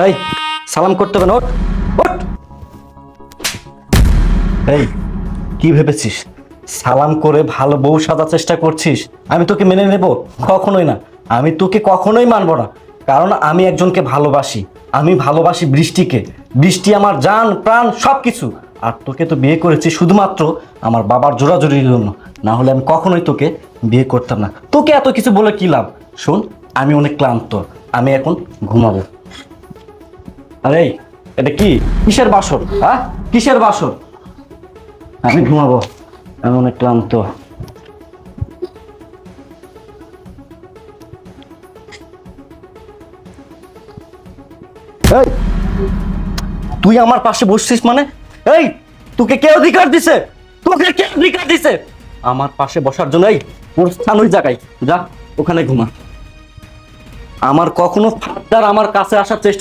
এই সালাম করতে হবে না, ওঠ ওঠ। এই কি ভেবেছিস সালাম করে ভালো বউ সাজার চেষ্টা করছিস? আমি তোকে মেনে নেব? কখনোই না। আমি তোকে কখনোই মানব না, কারণ আমি একজনকে ভালোবাসি। আমি ভালোবাসি বৃষ্টিকে। বৃষ্টি আমার জান প্রাণ সব কিছু। আর তোকে তো বিয়ে করেছি শুধুমাত্র আমার বাবার জোরাজোরির জন্য, না হলে আমি কখনোই তোকে বিয়ে করতাম না। তোকে এত কিছু বলে কি লাভ? শোন, আমি অনেক ক্লান্ত, আমি এখন ঘুমাবো। আরে এটা কি, কিসের বাসর? হ্যাঁ, কিসের বাসর? আমি ঘুমাবো, আমি অনেক ক্লান্ত। এই তুই আমার পাশে বসছিস মানে? এই তোকে কে অধিকার দিছে? তোকে কে অধিকার দিছে আমার পাশে বসার জন্য? এই ওর স্থান ওই জায়গায়, যা ওখানে ঘুমা। আমার কখনো ফাদ্দার আমার কাছে আসার চেষ্টা